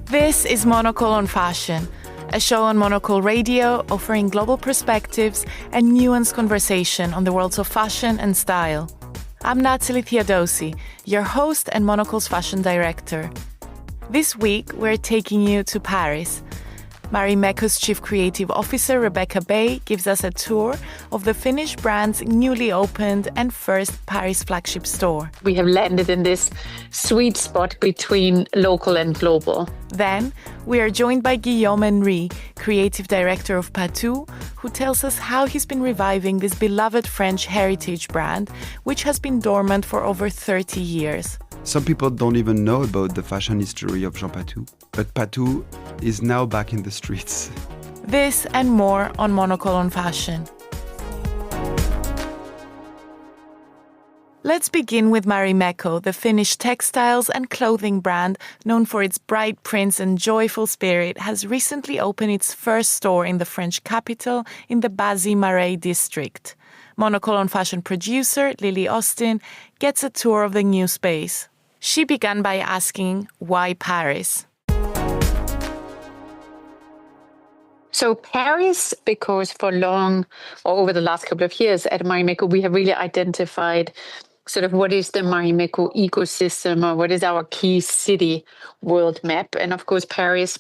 This is Monocle on Fashion, a show on Monocle Radio offering global perspectives and nuanced conversation on the worlds of fashion and style. I'm Natalie Theodosi, your host and Monocle's fashion director. This week, we're taking you to Paris. Marimekko's Chief Creative Officer, Rebecca Bay, gives us a tour of the Finnish brand's newly opened and first Paris flagship store. We have landed in this sweet spot between local and global. Then, we are joined by Guillaume Henry, Creative Director of Patou, who tells us how he's been reviving this beloved French heritage brand, which has been dormant for over 30 years. Some people don't even know about the fashion history of Jean Patou, but Patou is now back in the streets. This and more on Monocle on Fashion. Let's begin with Marimekko, the Finnish textiles and clothing brand known for its bright prints and joyful spirit, has recently opened its first store in the French capital in the Bazy-Marais district. Monocle on Fashion producer Lily Austin gets a tour of the new space. She began by asking, why Paris? So Paris, because for long, or over the last couple of years at Marimekko, we have really identified sort of what is the Marimekko ecosystem or what is our key city world map. And of course, Paris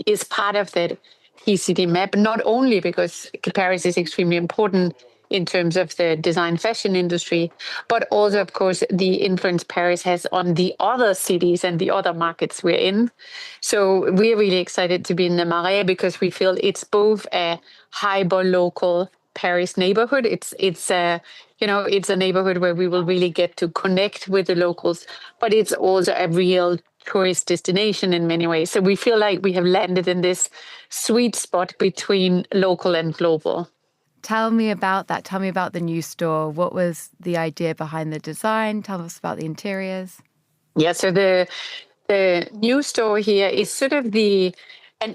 is part of that key city map, not only because Paris is extremely important in terms of the design fashion industry, but also, of course, the influence Paris has on the other cities and the other markets we're in. So we're really excited to be in the Marais because we feel it's both a hyper-local Paris neighborhood. It's a neighborhood where we will really get to connect with the locals, but it's also a real tourist destination in many ways. So we feel like we have landed in this sweet spot between local and global. Tell me about that. Tell me about the new store. What was the idea behind the design? Tell us about the interiors. Yeah, so the new store here is sort of an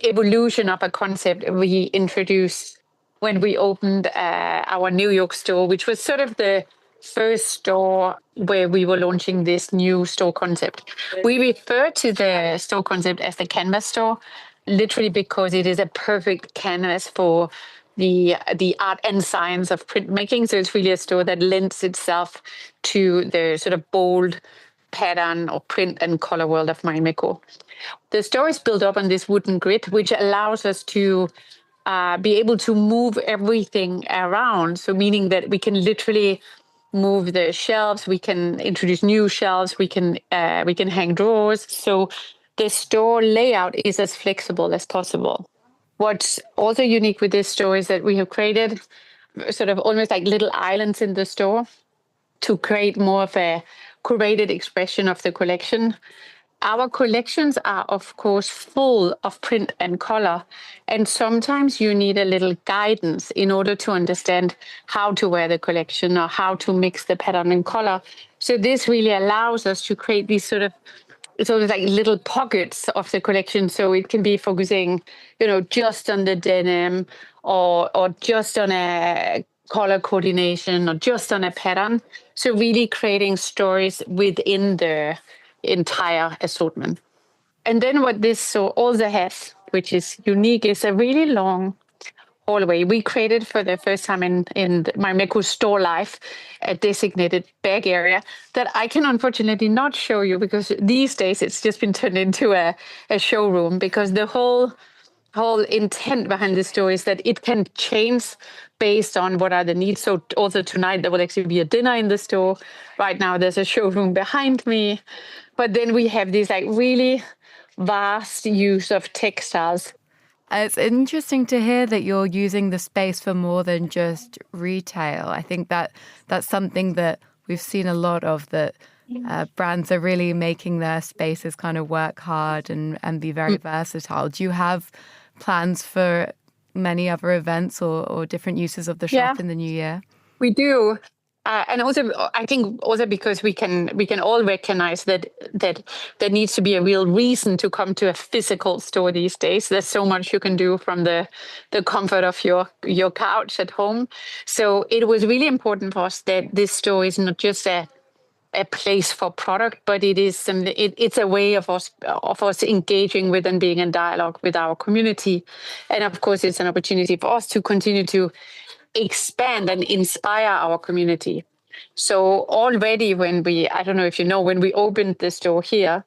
evolution of a concept we introduced when we opened our New York store, which was sort of the first store where we were launching this new store concept. We refer to the store concept as the canvas store, literally because it is a perfect canvas for the art and science of printmaking. So it's really a store that lends itself to the sort of bold pattern or print and color world of Marimekko. The store is built up on this wooden grid, which allows us to be able to move everything around. So meaning that we can literally move the shelves, we can introduce new shelves, we can hang drawers. So the store layout is as flexible as possible. What's also unique with this store is that we have created sort of almost like little islands in the store to create more of a curated expression of the collection. Our collections are, of course, full of print and color, and sometimes you need a little guidance in order to understand how to wear the collection or how to mix the pattern and color. So this really allows us to create these sort of, it's always like little pockets of the collection. So it can be focusing, just on the denim or just on a color coordination or just on a pattern. So really creating stories within the entire assortment. And then what this store also has, which is unique, is a really long hallway. We created for the first time in Marimekko store life a designated bag area that I can unfortunately not show you because these days it's just been turned into a showroom, because the whole intent behind the store is that it can change based on what are the needs. So also tonight there will actually be a dinner in the store. Right now there's a showroom behind me. But then we have this like really vast use of textiles. It's interesting to hear that you're using the space for more than just retail. I think that's something that we've seen a lot of, that brands are really making their spaces kind of work hard and be very versatile. Do you have plans for many other events or different uses of the shop in the new year? We do. And also, I think also because we can all recognize that there needs to be a real reason to come to a physical store these days. There's so much you can do from the comfort of your couch at home. So it was really important for us that this store is not just a place for product, but it's a way of us engaging with and being in dialogue with our community. And of course, it's an opportunity for us to continue to expand and inspire our community. So already when we opened the store here,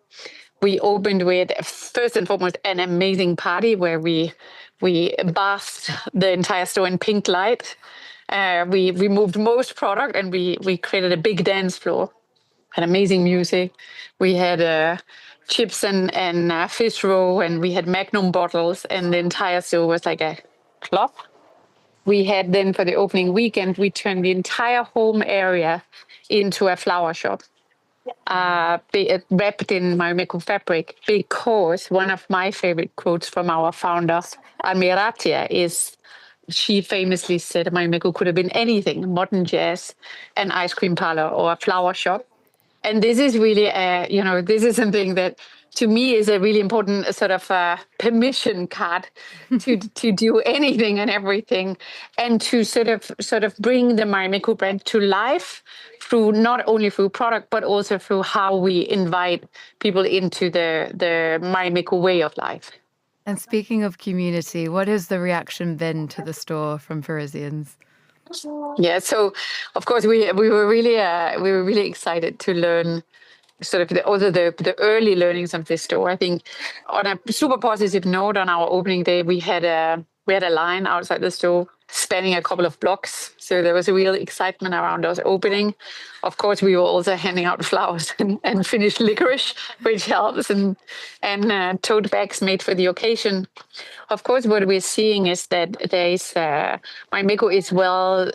we opened with, first and foremost, an amazing party where we bathed the entire store in pink light. We removed most product and we created a big dance floor. Had amazing music. We had chips and fish roll, and we had Magnum bottles, and the entire store was like a club. We had then for the opening weekend, we turned the entire home area into a flower shop, wrapped in Marimekko fabric, because one of my favorite quotes from our founder, Amiratia, is she famously said Marimekko could have been anything: modern jazz, an ice cream parlor, or a flower shop. And this is really, this is something that to me is a really important sort of permission card to do anything and everything, and to sort of bring the Marimekko brand to life through not only through product but also through how we invite people into the Marimekko way of life. And speaking of community, what has the reaction been to the store from Parisians? Yeah, so of course we were really excited to learn sort of the early learnings of this store. I think on a super positive note, on our opening day, we had a line outside the store spanning a couple of blocks. So there was a real excitement around us opening. Of course, we were also handing out flowers and finished licorice, which helps, and tote bags made for the occasion. Of course, what we're seeing is that Marimekko is well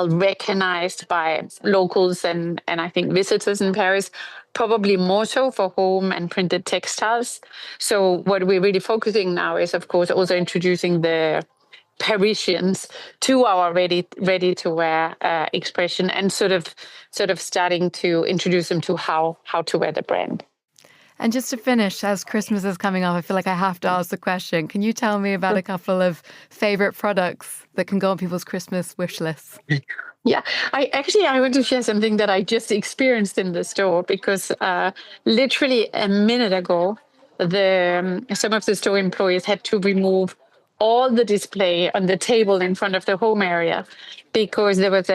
recognized by locals and I think visitors in Paris, probably more so for home and printed textiles. So what we're really focusing now is, of course, also introducing the Parisians to our ready to wear expression, and sort of starting to introduce them to how to wear the brand. And just to finish, as Christmas is coming up, I feel like I have to ask the question. Can you tell me about a couple of favorite products that can go on people's Christmas wish lists? Yeah, I want to share something that I just experienced in the store, because literally a minute ago, some of the store employees had to remove all the display on the table in front of the home area, because there was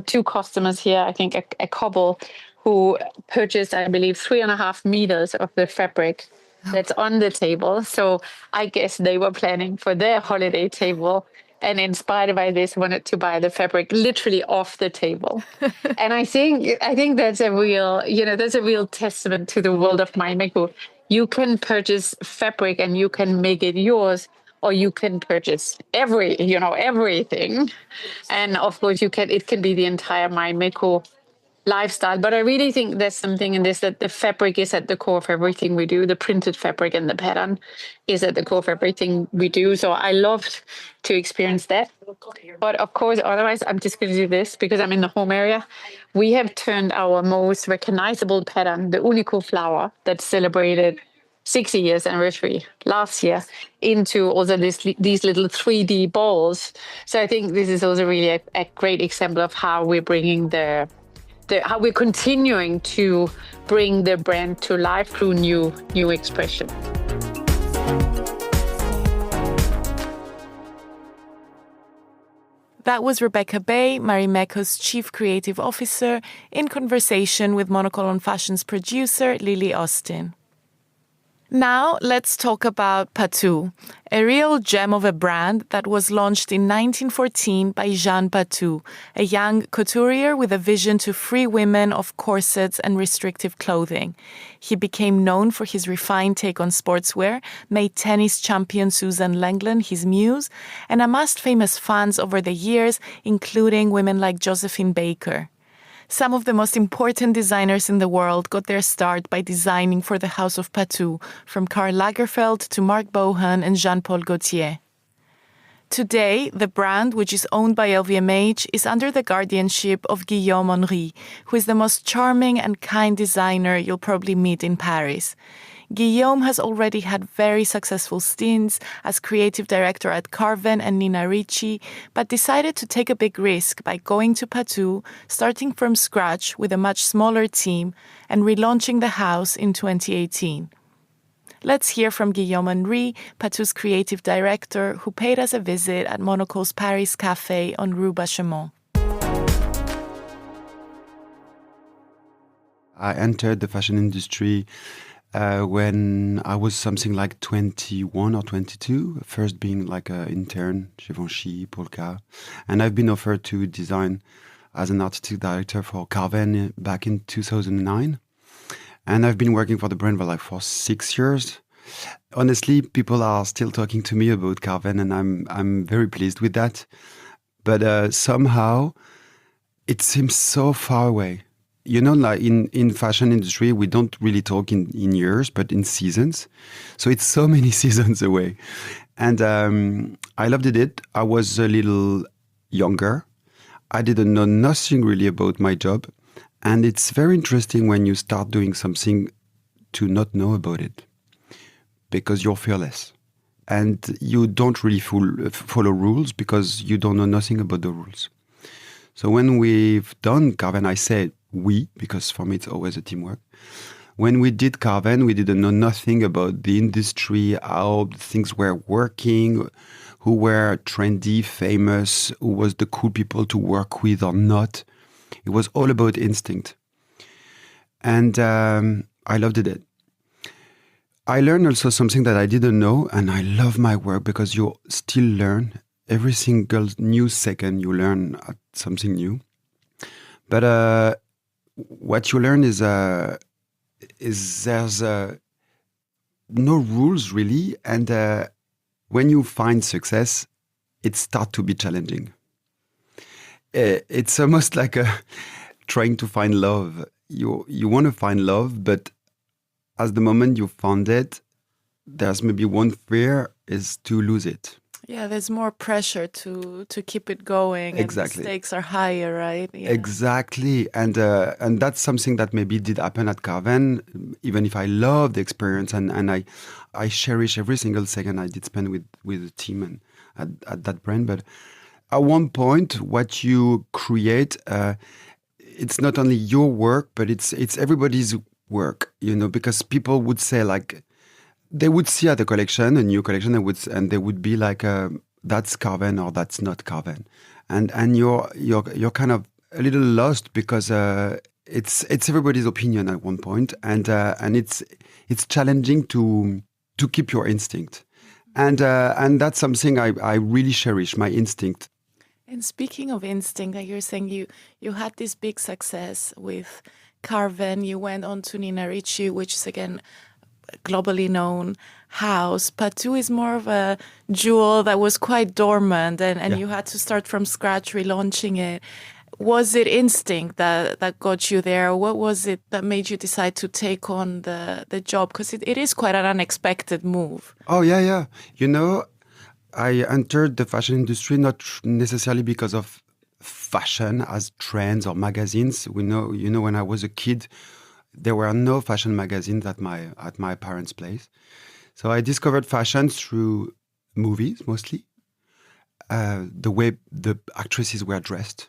two customers here, I think a couple, who purchased, I believe, 3.5 meters of the fabric that's on the table. So I guess they were planning for their holiday table, and inspired by this, wanted to buy the fabric literally off the table. And I think that's a real testament to the world of Marimekko. You can purchase fabric and you can make it yours, or you can purchase everything. And of course it can be the entire Marimekko lifestyle. But I really think there's something in this, that the fabric is at the core of everything we do. The printed fabric and the pattern is at the core of everything we do. So I loved to experience that. But of course, otherwise, I'm just going to do this because I'm in the home area. We have turned our most recognizable pattern, the Unico flower that celebrated 60 years anniversary last year, into also these little 3D balls. So I think this is also really a great example of how we're bringing how we're continuing to bring the brand to life through new expression. That was Rebecca Bay, Marimekko's Chief Creative Officer, in conversation with Monocle on Fashion's producer, Lily Austin. Now, let's talk about Patou, a real gem of a brand that was launched in 1914 by Jean Patou, a young couturier with a vision to free women of corsets and restrictive clothing. He became known for his refined take on sportswear, made tennis champion Susan Lenglen his muse, and amassed famous fans over the years, including women like Josephine Baker. Some of the most important designers in the world got their start by designing for the House of Patou, from Karl Lagerfeld to Marc Bohan and Jean-Paul Gaultier. Today, the brand, which is owned by LVMH, is under the guardianship of Guillaume Henry, who is the most charming and kind designer you'll probably meet in Paris. Guillaume has already had very successful stints as creative director at Carven and Nina Ricci, but decided to take a big risk by going to Patou, starting from scratch with a much smaller team, and relaunching the house in 2018. Let's hear from Guillaume Henry, Patou's creative director, who paid us a visit at Monocle's Paris Café on Rue Bachemont. I entered the fashion industry when I was something like 21 or 22, first being like an intern, Givenchy, Polka. And I've been offered to design as an artistic director for Carven back in 2009. And I've been working for the brand for 6 years. Honestly, people are still talking to me about Carven, and I'm very pleased with that. But somehow, it seems so far away. You know, like in fashion industry, we don't really talk in years, but in seasons. So it's so many seasons away. And I loved it. I was a little younger. I didn't know nothing really about my job. And it's very interesting when you start doing something to not know about it, because you're fearless. And you don't really follow rules because you don't know nothing about the rules. So when we've done Carven, I say we, because for me it's always a teamwork. When we did Carven, we didn't know nothing about the industry, how things were working, who were trendy, famous, who was the cool people to work with or not. It was all about instinct. And I loved it. I learned also something that I didn't know, and I love my work because you still learn. Every single new second you learn something new. But what you learn is there's no rules really. And when you find success, it starts to be challenging. It's almost like trying to find love. You want to find love, but as the moment you found it, there's maybe one fear is to lose it. Yeah, there's more pressure to keep it going. Exactly. And the stakes are higher, right? Yeah. Exactly. And that's something that maybe did happen at Carven, even if I love the experience and I cherish every single second I did spend with the team and at that brand. But at one point, what you create, it's not only your work, but it's everybody's work, you know, because people would say like, they would see at a collection, a new collection, and they would be like, that's Carven or that's not Carven. And you're kind of a little lost because it's everybody's opinion at one point, and it's challenging to keep your instinct. And that's something I really cherish, my instinct. And speaking of instinct, like you're saying, you had this big success with Carven. You went on to Nina Ricci, which is again globally known house. Patou is more of a jewel that was quite dormant, and you had to start from scratch relaunching it. Was it instinct that got you there? What was it that made you decide to take on the job? Because it is quite an unexpected move. Oh, yeah. You know, I entered the fashion industry not necessarily because of fashion as trends or magazines. You know, when I was a kid, there were no fashion magazines at my parents' place. So I discovered fashion through movies, mostly. The way the actresses were dressed,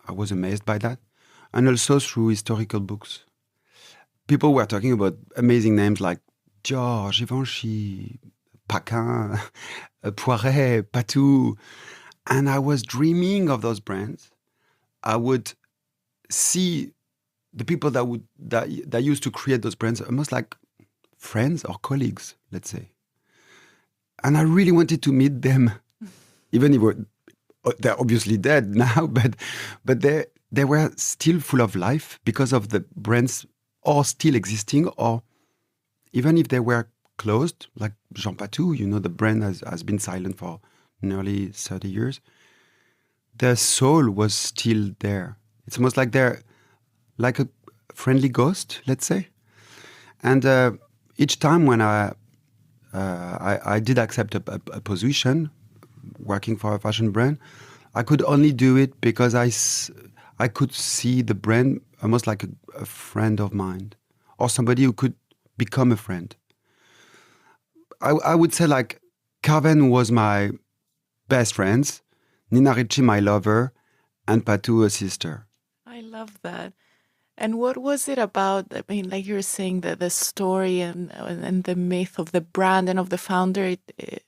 I was amazed by that. And also through historical books. People were talking about amazing names like Dior, Givenchy, Paquin, Poiret, Patou. And I was dreaming of those brands. I would see the people that used to create those brands almost like friends or colleagues, let's say. And I really wanted to meet them, even if they're obviously dead now, but they were still full of life because of the brands or still existing, or even if they were closed, like Jean Patou, you know, the brand has been silent for nearly 30 years. Their soul was still there. It's almost like they're like a friendly ghost, let's say. And each time when I did accept a position, working for a fashion brand. I could only do it because I could see the brand almost like a friend of mine or somebody who could become a friend. I would say like Carven was my best friend, Nina Ricci my lover, and Patou a sister. I love that. And what was it about? I mean, like you were saying, the story and the myth of the brand and of the founder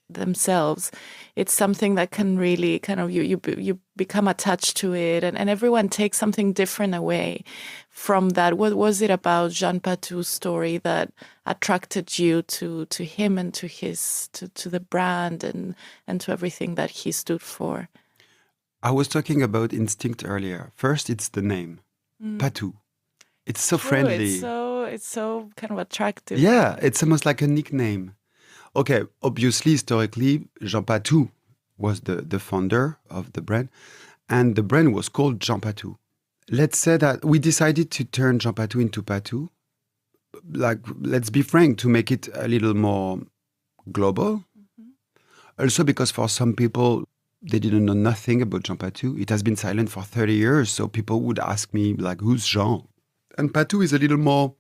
themselves. It's something that can really kind of you become attached to it, and everyone takes something different away from that. What was it about Jean Patou's story that attracted you to him and to the brand and to everything that he stood for? I was talking about instinct earlier. First, it's the name, Patou. It's so True, friendly. It's so kind of attractive. Yeah, it's almost like a nickname. Okay, obviously, historically, Jean Patou was the founder of the brand, and the brand was called Jean Patou. Let's say that we decided to turn Jean Patou into Patou. Like, let's be frank, to make it a little more global. Also because for some people, they didn't know nothing about Jean Patou. It has been silent for 30 years, so people would ask me, like, who's Jean? And Patou is a little more,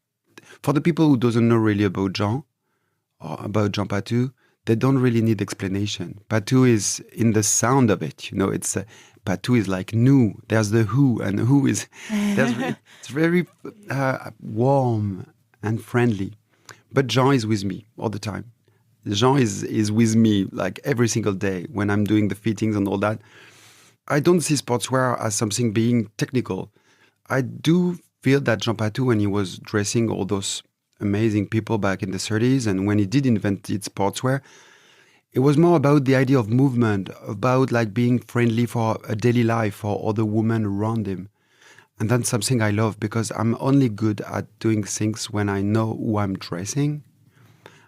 for the people who doesn't know really about Jean, or about Jean Patou, they don't really need explanation. Patou is in the sound of it, you know, it's Patou is like new. There's the who, and who is, it's very warm and friendly. But Jean is with me all the time. Jean is with me like every single day when I'm doing the fittings and all that. I don't see sportswear as something being technical. I do feel that Jean Patou, when he was dressing all those amazing people back in the 30s, and when he did invent sportswear, it was more about the idea of movement, about like being friendly for a daily life for other women around him. And that's something I love because I'm only good at doing things when I know who I'm dressing.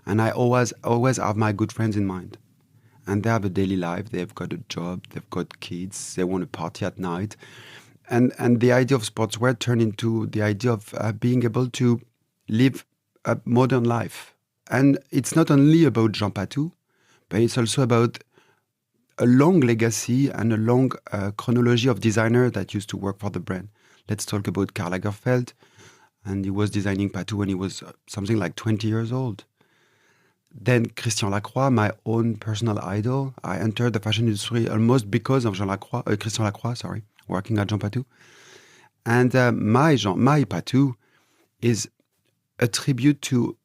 And I always have my good friends in mind. And they have a daily life, they've got a job, they've got kids, they want to party at night. And the idea of sportswear turned into the idea of being able to live a modern life. And it's not only about Jean Patou, but it's also about a long legacy and a long chronology of designers that used to work for the brand. Let's talk about Karl Lagerfeld. And he was designing Patou when he was something like 20 years old. Then Christian Lacroix, my own personal idol. I entered the fashion industry almost because of Christian Lacroix, working at Jean Patou. And my Patou is a tribute to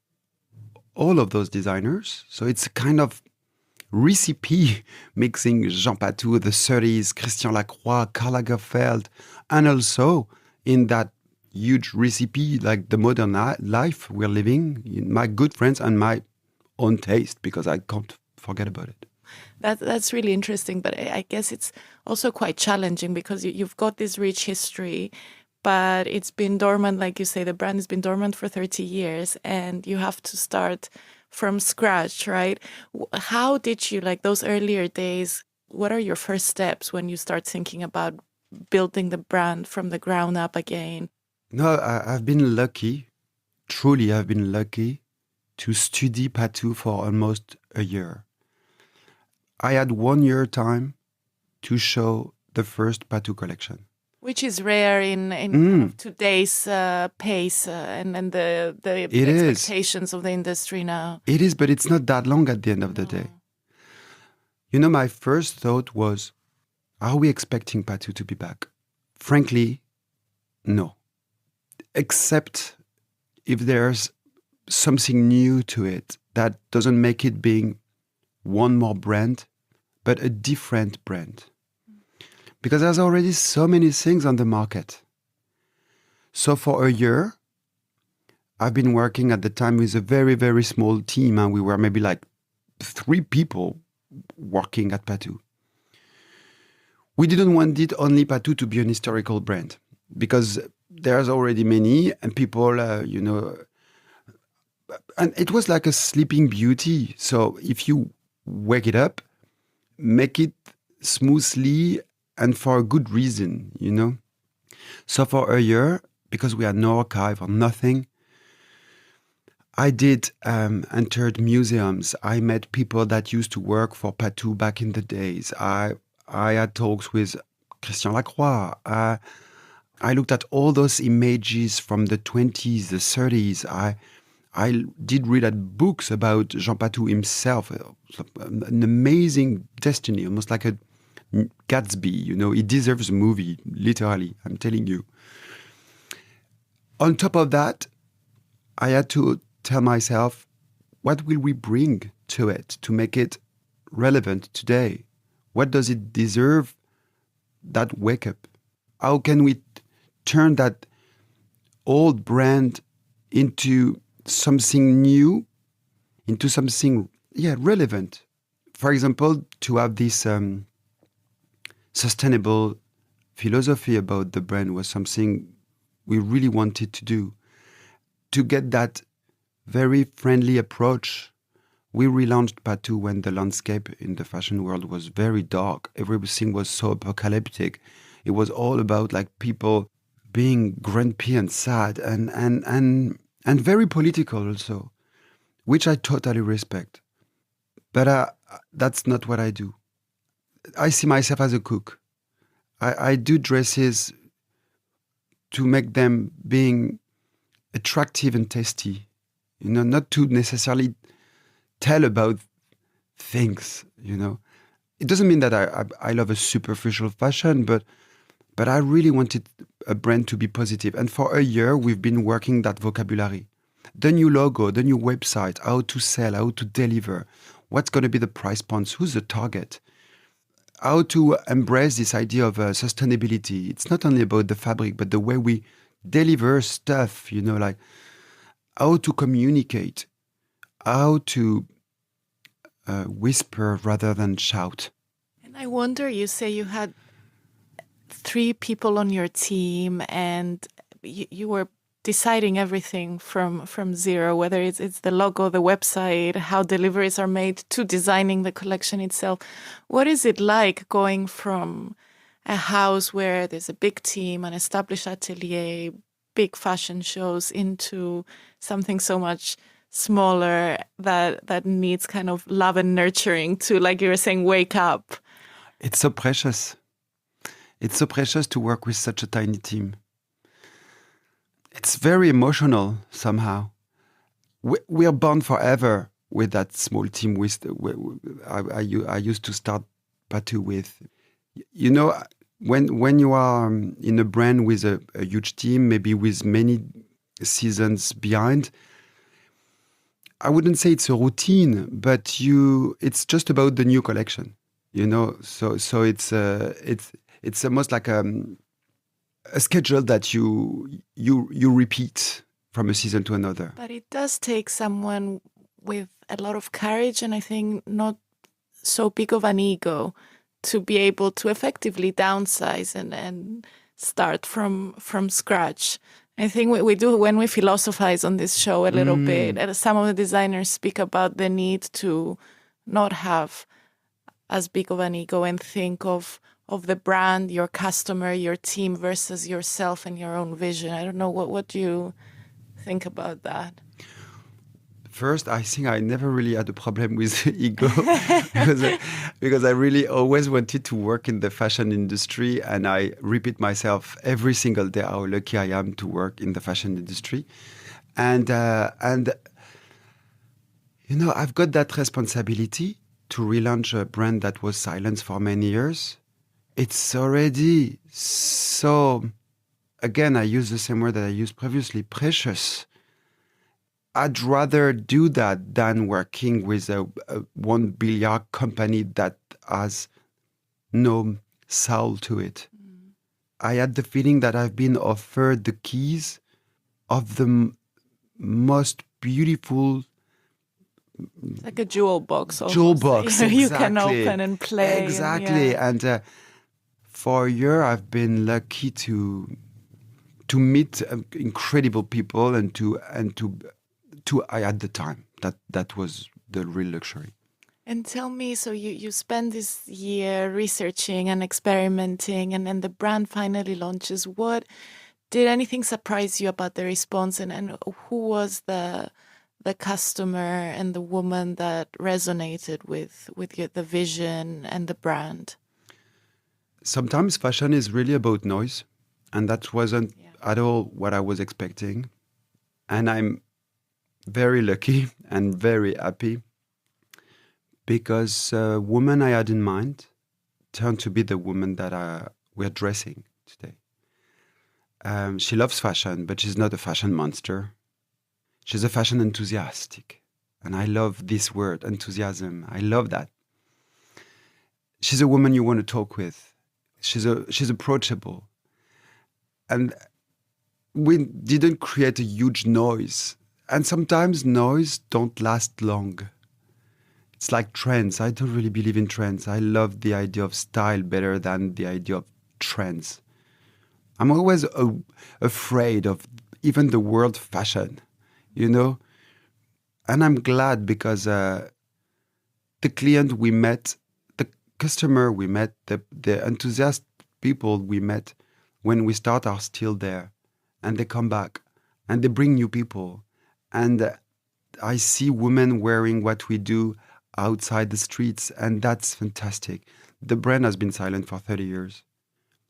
all of those designers. So it's a kind of recipe mixing Jean Patou, the 30s, Christian Lacroix, Karl Lagerfeld, and also in that huge recipe, like the modern life we're living, my good friends and my own taste, because I can't forget about it. That's really interesting, but I guess it's also quite challenging because you've got this rich history, but it's been dormant, like you say, the brand has been dormant for 30 years and you have to start from scratch, right? How did you, like those earlier days, what are your first steps when you start thinking about building the brand from the ground up again? No, I've been lucky, truly I've been lucky to study Patou for almost a year. I had 1 year time to show the first Patou collection. Which is rare in today's pace and the expectations of the industry now. It is, but it's not that long at the end of the day. You know, my first thought was, are we expecting Patou to be back? Frankly, no. Except if there's something new to it that doesn't make it being one more brand, but a different brand. Because there's already so many things on the market. So for a year, I've been working at the time with a very, very small team, and we were maybe like 3 people working at Patou. We didn't want it only Patou to be an historical brand, because there's already many, and people, and it was like a sleeping beauty. So if you wake it up, make it smoothly and for a good reason, you know. So for a year, because we had no archive or nothing, I did entered museums. I met people that used to work for Patou back in the days. I had talks with Christian Lacroix. I looked at all those images from the 20s, the 30s. I did read at books about Jean Patou himself. An amazing destiny, almost like a Gatsby. You know, he deserves a movie, literally, I'm telling you. On top of that, I had to tell myself, what will we bring to it to make it relevant today? What does it deserve, that wake up? How can we turn that old brand into something new, into something relevant? For example, to have this sustainable philosophy about the brand was something we really wanted to do. To get that very friendly approach, we relaunched Patou when the landscape in the fashion world was very dark. Everything was so apocalyptic. It was all about like people being grumpy and sad and very political also, which I totally respect. But that's not what I do. I see myself as a cook. I do dresses to make them being attractive and tasty, you know, not to necessarily tell about things, you know. It doesn't mean that I love a superficial fashion, but I really wanted a brand to be positive. And for a year, we've been working that vocabulary. The new logo, the new website, how to sell, how to deliver, what's going to be the price points, who's the target, how to embrace this idea of sustainability. It's not only about the fabric, but the way we deliver stuff, you know, like how to communicate, how to whisper rather than shout. And I wonder, you say you had 3 people on your team and you were deciding everything from zero, whether it's the logo, the website, how deliveries are made, to designing the collection itself. What is it like going from a house where there's a big team, an established atelier, big fashion shows, into something so much smaller that needs kind of love and nurturing to, like you were saying, wake up? It's so precious. It's so precious to work with such a tiny team. It's very emotional somehow. We are bound forever with that small team. I used to start Patou with. You know, when you are in a brand with a huge team, maybe with many seasons behind, I wouldn't say it's a routine, but it's just about the new collection. You know, so it's almost like a schedule that you repeat from a season to another. But it does take someone with a lot of courage, and I think not so big of an ego, to be able to effectively downsize and start from scratch. I think we do when we philosophize on this show a little bit. And some of the designers speak about the need to not have as big of an ego and think of the brand, your customer, your team versus yourself and your own vision. I don't know, what do you think about that? First, I think I never really had a problem with ego because I really always wanted to work in the fashion industry, and I repeat myself every single day how lucky I am to work in the fashion industry. And you know, I've got that responsibility to relaunch a brand that was silenced for many years. It's already so, again, I use the same word that I used previously, precious. I'd rather do that than working with a 1 billion company that has no soul to it. I had the feeling that I've been offered the keys of the most beautiful, like a jewel box. Almost. Jewel box, exactly. You can open and play. Exactly. And for a year, I've been lucky to meet incredible people and to at the time that was the real luxury. And tell me, so you spend this year researching and experimenting, and then the brand finally launches. Did anything surprise you about the response, and who was the the customer and the woman that resonated with the vision and the brand? Sometimes fashion is really about noise, and that wasn't at all what I was expecting. And I'm very lucky and very happy because the woman I had in mind turned to be the woman that we're dressing today. She loves fashion, but she's not a fashion monster. She's a fashion enthusiastic. And I love this word, enthusiasm. I love that. She's a woman you want to talk with. She's approachable. And we didn't create a huge noise. And sometimes noise don't last long. It's like trends. I don't really believe in trends. I love the idea of style better than the idea of trends. I'm always afraid of even the word fashion, you know? And I'm glad because the client we met, the customer we met, the enthusiast people we met when we start are still there. And they come back and they bring new people. And I see women wearing what we do outside the streets, and that's fantastic. The brand has been silent for 30 years.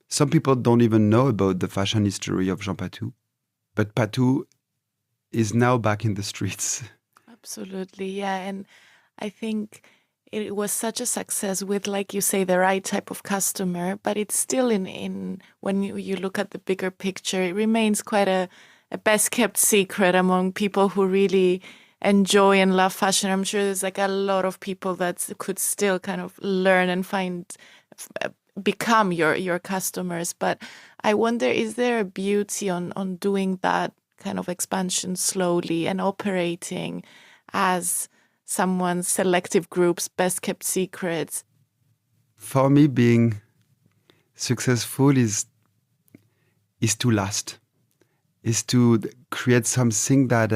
Some people don't even know about the fashion history of Jean Patou, but Patou is now back in the streets. Absolutely, yeah. And I think it was such a success with, like you say, the right type of customer, but it's still in when you look at the bigger picture, it remains quite a best kept secret among people who really enjoy and love fashion. I'm sure there's like a lot of people that could still kind of learn and become your customers. But I wonder, is there a beauty on doing that kind of expansion slowly and operating as someone's selective group's best kept secrets? For me, being successful is to last, is to create something that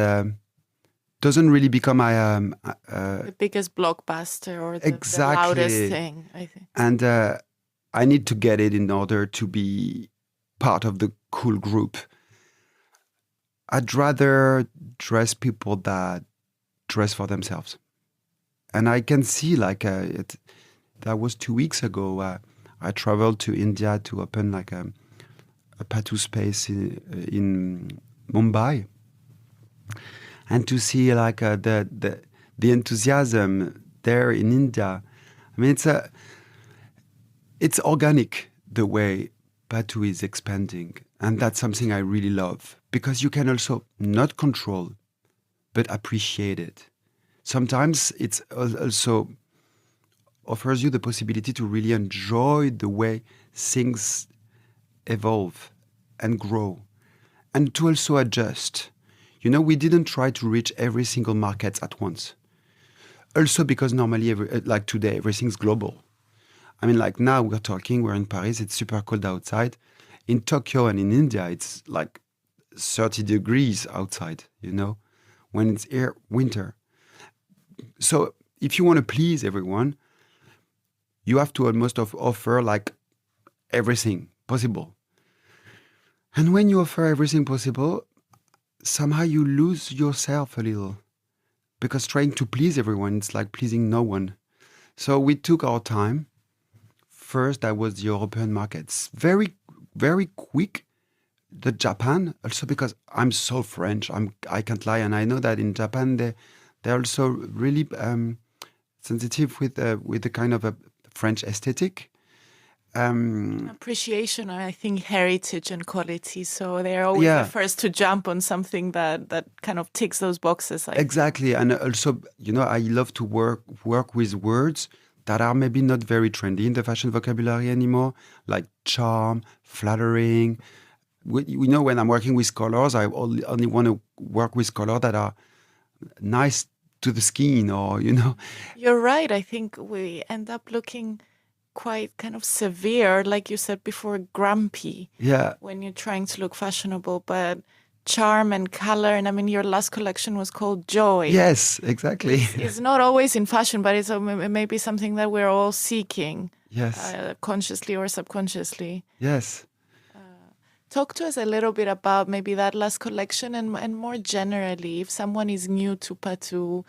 doesn't really become the biggest blockbuster or the loudest thing, I think. And I need to get it in order to be part of the cool group. I'd rather dress people that dress for themselves. And I can see, like, that was 2 weeks ago. I traveled to India to open like a Patou space in Mumbai. And to see like the enthusiasm there in India. I mean, it's organic the way Patou is expanding. And that's something I really love, because you can also not control, but appreciate it. Sometimes it also offers you the possibility to really enjoy the way things evolve and grow, and to also adjust. You know, we didn't try to reach every single market at once. Also because normally, like today, everything's global. I mean, like now we're in Paris, it's super cold outside. In Tokyo and in India, it's like 30 degrees outside, you know, when it's winter. So if you want to please everyone, you have to almost offer like everything possible. And when you offer everything possible, somehow you lose yourself a little, because trying to please everyone, it's like pleasing no one. So we took our time. First, that was the European markets. Very, very quick. The Japan, also because I'm so French, I can't lie. And I know that in Japan, they're also really sensitive with the kind of a French aesthetic. Appreciation, I think, heritage and quality. So they're always the first to jump on something that kind of ticks those boxes. Exactly. And also, you know, I love to work with words that are maybe not very trendy in the fashion vocabulary anymore, like charm, flattering. You know, when I'm working with colors, I only want to work with colors that are nice to the skin, or, you know. You're right. I think we end up looking quite kind of severe, like you said before, grumpy. Yeah. When you're trying to look fashionable, but charm and color. And I mean, your last collection was called Joy. Yes, exactly. It's not always in fashion, but it's maybe something that we're all seeking. Yes. Consciously or subconsciously. Yes. Talk to us a little bit about maybe that last collection and more generally, if someone is new to Patou,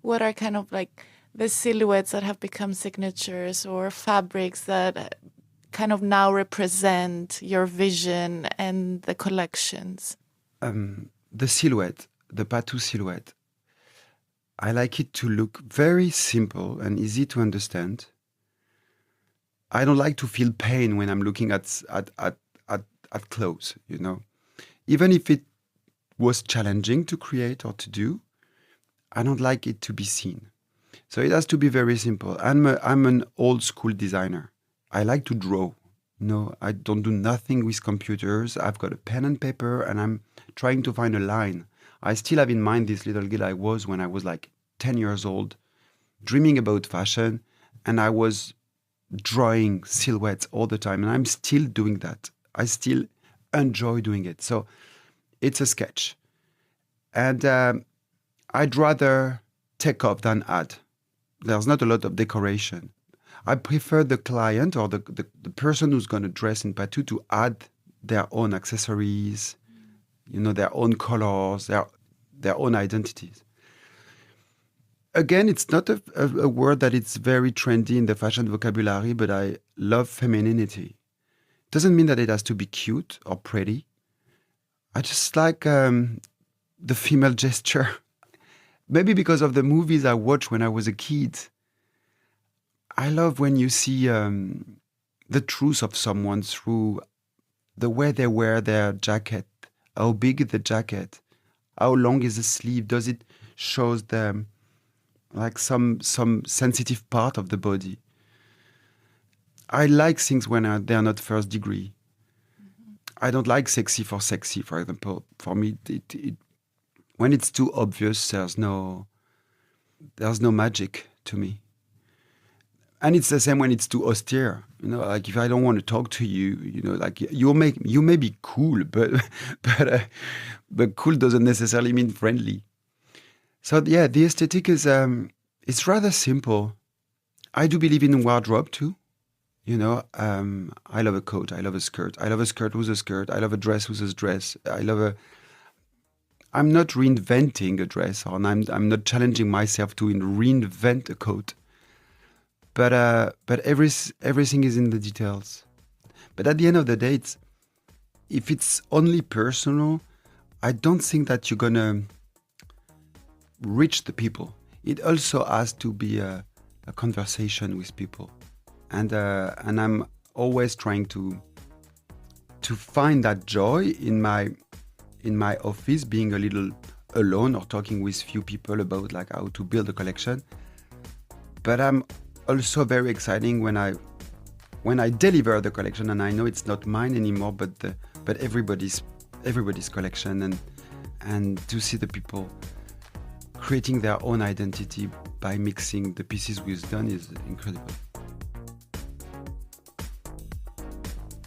what are kind of like the silhouettes that have become signatures or fabrics that kind of now represent your vision and the collections? The silhouette, the Patou silhouette, I like it to look very simple and easy to understand. I don't like to feel pain when I'm looking at clothes, you know. Even if it was challenging to create or to do, I don't like it to be seen. So it has to be very simple. I'm an old school designer. I like to draw. No, I don't do nothing with computers. I've got a pen and paper and I'm trying to find a line. I still have in mind this little girl I was when I was like 10 years old, dreaming about fashion, and I was drawing silhouettes all the time, and I'm still doing that. I still enjoy doing it. So it's a sketch. And I'd rather take off than add. There's not a lot of decoration. I prefer the client or the person who's going to dress in Patou to add their own accessories, you know, their own colors, their own identities. Again, it's not a word that it's very trendy in the fashion vocabulary, but I love femininity. Doesn't mean that it has to be cute or pretty. I just like the female gesture. Maybe because of the movies I watched when I was a kid. I love when you see the truth of someone through the way they wear their jacket. How big is the jacket? How long is the sleeve? Does it show them like some sensitive part of the body? I like things when they're not first degree. I don't like sexy, for example. For me, when it's too obvious, there's no magic to me. And it's the same when it's too austere. You know, like if I don't want to talk to you, you know, like you may be cool, but cool doesn't necessarily mean friendly. So yeah, the aesthetic is it's rather simple. I do believe in wardrobe too. You know, I love a coat. I love a skirt. I love a skirt with a skirt. I love a dress with a dress. I'm not reinventing a dress, or I'm not challenging myself to reinvent a coat. But everything is in the details. But at the end of the day, if it's only personal, I don't think that you're gonna reach the people. It also has to be a conversation with people. And I'm always trying to find that joy in my office, being a little alone or talking with few people about like how to build a collection. But I'm also very exciting when I deliver the collection and I know it's not mine anymore, but everybody's collection, and to see the people creating their own identity by mixing the pieces we've done is incredible.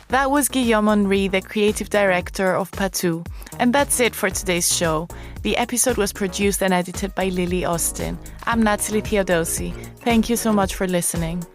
That was Guillaume Henry, the creative director of Patou. And that's it for today's show. The episode was produced and edited by Lily Austin. I'm Natalie Theodosi. Thank you so much for listening.